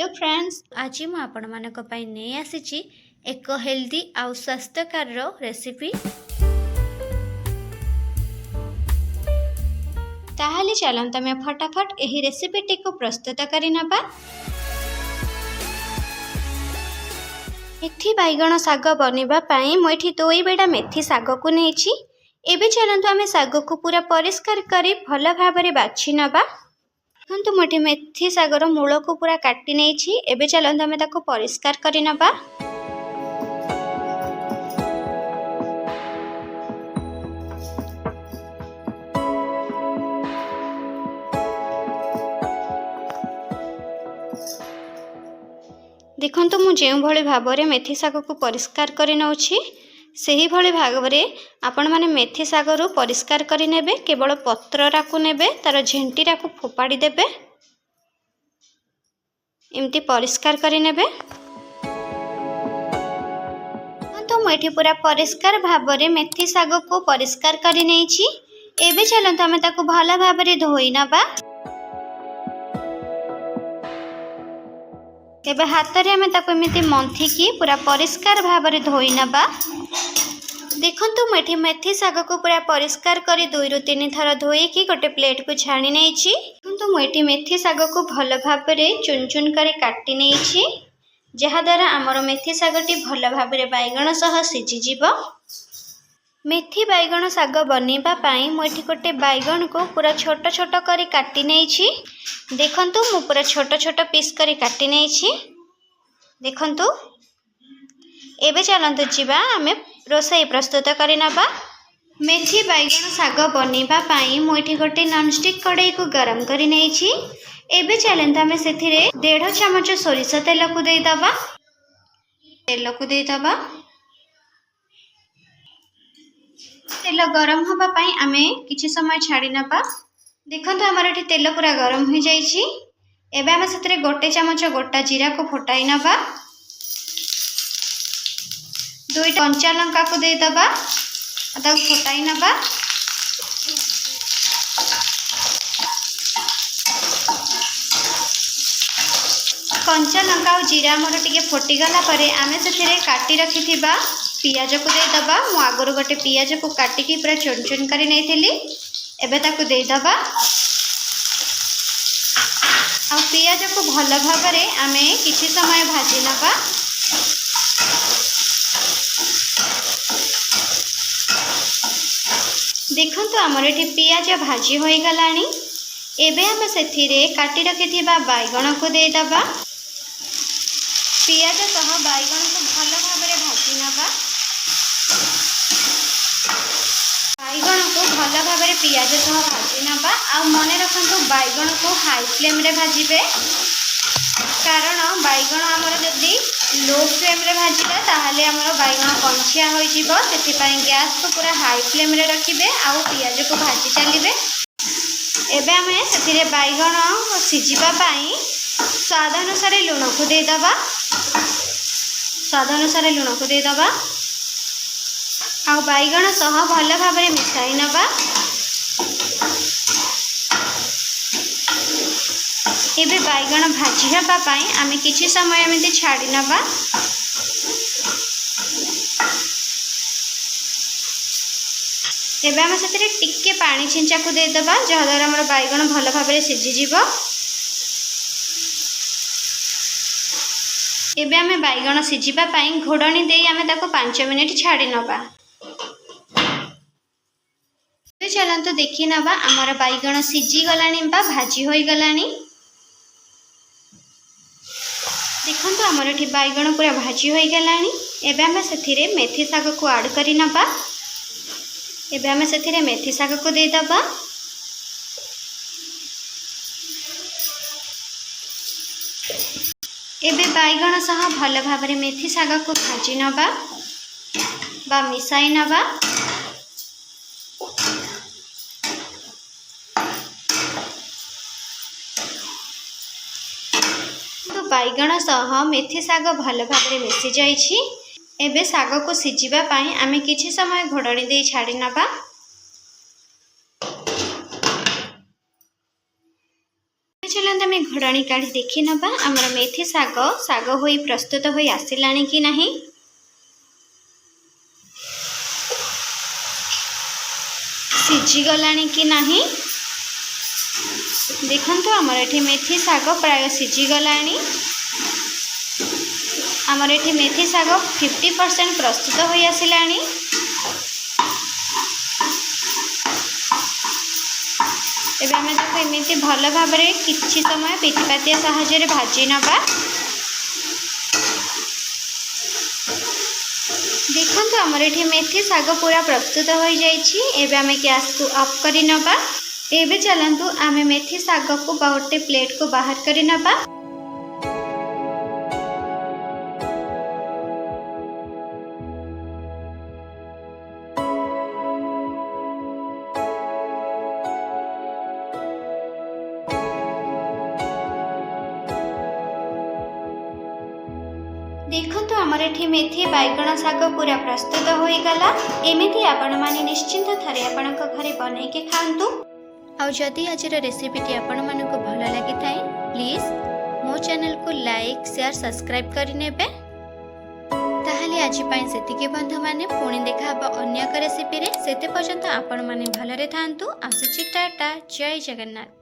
Hello friends, आज मैं आपण मानक पई नै आसीची एक हेल्दी आउ स्वास्थ्यकर रेसिपी। ताहले चलंत आमे फटाफट एही रेसिपीटी को प्रस्तुत करि नबा। मेथी बैगण साग बनिबा पई मो एठी 2 बेडा मेथी साग को नेछि। एबे चलंत आमे साग को पूरा परिष्कार करी भल भाबरे बाछि नबा। तो मोटे मेथी सागर मूल को पूरा काटी नहीं। एबे चलते आम ताको परिष्कार करि नबा। देखंतु मु जेउ भली भाबरे मेथी साग को परिष्कार करि नउछि सेही भली भागरे आपण माने मेथी सागरु परिष्कार करि नेबे। केवल पत्ररा को नेबे, तार झेंटीरा को फोपाड़ी देबे। इमती परिष्कार करि नेबे। तो मुठी पूरा परिष्कार भाबरे मेथी साग को परिष्कार करि नेछि। एबे चलंत हम ताको भला भाबरे धोई नबा। एबे हाथ रे हम ताको एमिति मंथी की पूरा परिष्कार भाबरे धोई नबा। देखंतु मेठी मेथी साग को पूरा परिष्कार करी 2 रु 3 थर धोई की गोटे प्लेट को छाणी नेछि। देखंतु मेठी मेथी साग को भल भाबरे चुन चुन करी काटी नेछि, जहा द्वारा हमर मेथी सागटी भल भाबरे बैगण सह सिझी जीवो। मेथी बैगण साग बनेबा पई मोठी गोटे बैगण को पूरा छोट छोट करी काटी नेछि। देखंतु मु पूरा छोट छोट पीस करी काटी नेछि। देखंतु एबे चलंतु जीवा आमे रोसई प्रस्तुत करि नबा। मेथी बैगण साग बनेबा पई मोठी गोटे नॉनस्टिक कढ़ाई को गरम करि नेछि। एबे चलंतु आमे सेथिरे 1.5 चमच सोरिष तेल को देई दबा। तेल को देई दबा। तेल गरम होबा पई आमे किछि समय छाडी नबा। देखंतु हमर एठी तेल पूरा गरम हो जाइछि। एबे आमे सेथिरे 1 चमच गोटा जीरा को फुटाई नबा। 2 कंचा लंका को दे दबा। ताको फुटाई नबा। कंचा लंका और जीरा मोर टिके फुटी गला परे आमे सेथिरे काटी रखिथिबा पियाज को दे दबा। मु आगरो गोटे पियाज को काटी की पूरा चुन चुन करी नेथिली। एबे ताको दे दबा। आ पियाज को भल भाबरे आमे किछि समय भाजी नबा। देखंतु हमर एठी पियाज भाजी होई गलानी। एबे हम सेथिरे काटी रखिथिबा बैगण को दे दबा। पियाज सह बैगण को भल भाबरे भाजी नबा। बैगण को भल भाबरे पियाज सह भाजी नबा। आ मने रखंतु बैगण को हाई फ्लेम रे भाजीबे, कारण बैगण हमर जदी लो फ्लेम रे भाजिबा ताहाले हमर बैगण कंचिया होई जिवो। सेति पई गैस को पूरा हाई फ्लेम रे रखिबे आ पियाज को भाजी चलिबे। एबे हमें सेतिरे बैगण सिझिबा पई स्वाद अनुसार लूण को दे दबा। स्वाद अनुसार लूण को दे दबा। आ बैगण सह भल भाबरे मिसाई नबा। एबे बैगण भाजी हेबा पई आमे किछि समय एमिति छाडी नबा। एबे आमे सेतिरे टिके पानी छिंचा को दे दबा, जहा द्वारा हमर बैगण भल भाबरे सिझी जीवो। एबे आमे बैगण सिझिबा पई घोडणी देई आमे ताको 5 मिनिट छाडी नबा। एबे चलंतु देखि नबा हमर बैगण सिझी गलानी बा भाजी होई गलानी। देखंतु हमर एठी बैगण पूरा भाजी होई गलानी। एबे आमे सेथिरे मेथी साग को ऐड करि नबा। एबे आमे सेथिरे मेथी साग को दे दबा। एबे बैगण सह भल भाबरे मेथी साग को भाजी नबा बा मिसाई नबा। तो बैगण सह मेथी साग भल भाबरे मिसी जाइछि। एबे साग को सिझिबा पई आमे किछि समय घोडणी दे छाडी नबा। चलते आम बटणी काढ़ी देखि नबा हमर मेथी साग होई प्रस्तुत होई आसिलानी कि नहीं। सिझी गलानी कि नहीं देखंतु हमर एठी मेथी साग प्राय सिझी गलानी। हमर एठी मेथी साग 50% प्रस्तुत होई आसिलानी। एबे आमे ताको एमिति भल भाबरे किछि समय पिठिपातिया साहाय्य भाजी नबा। देखंतु हमर एठी मेथी साग पूरा प्रस्तुत हो जाइछि। एबे आमे गैस को ऑफ करि नबा। एबे चलंतु आमे मेथी साग को गोटे प्लेट को बाहर करि नबा। देखंतु हमर एठी मेथी बैगण साग पूरा प्रस्तुत होई गला। एमिति आपण माने निश्चिंत थरे आपणक घरे बनै के खांतु। आउ जदि आज रेसिपीटी आपण मानक भल लागि थाए प्लीज मो चैनल को लाइक शेयर सब्सक्राइब करि नेबे। ताहाले आज पई सेतिके बंधु माने पुणी देखा हबा अन्य एक रेसिपी रे। सेते पर्यंत आपण माने भलरे थांतु। आसुची टाटा जय जगन्नाथ।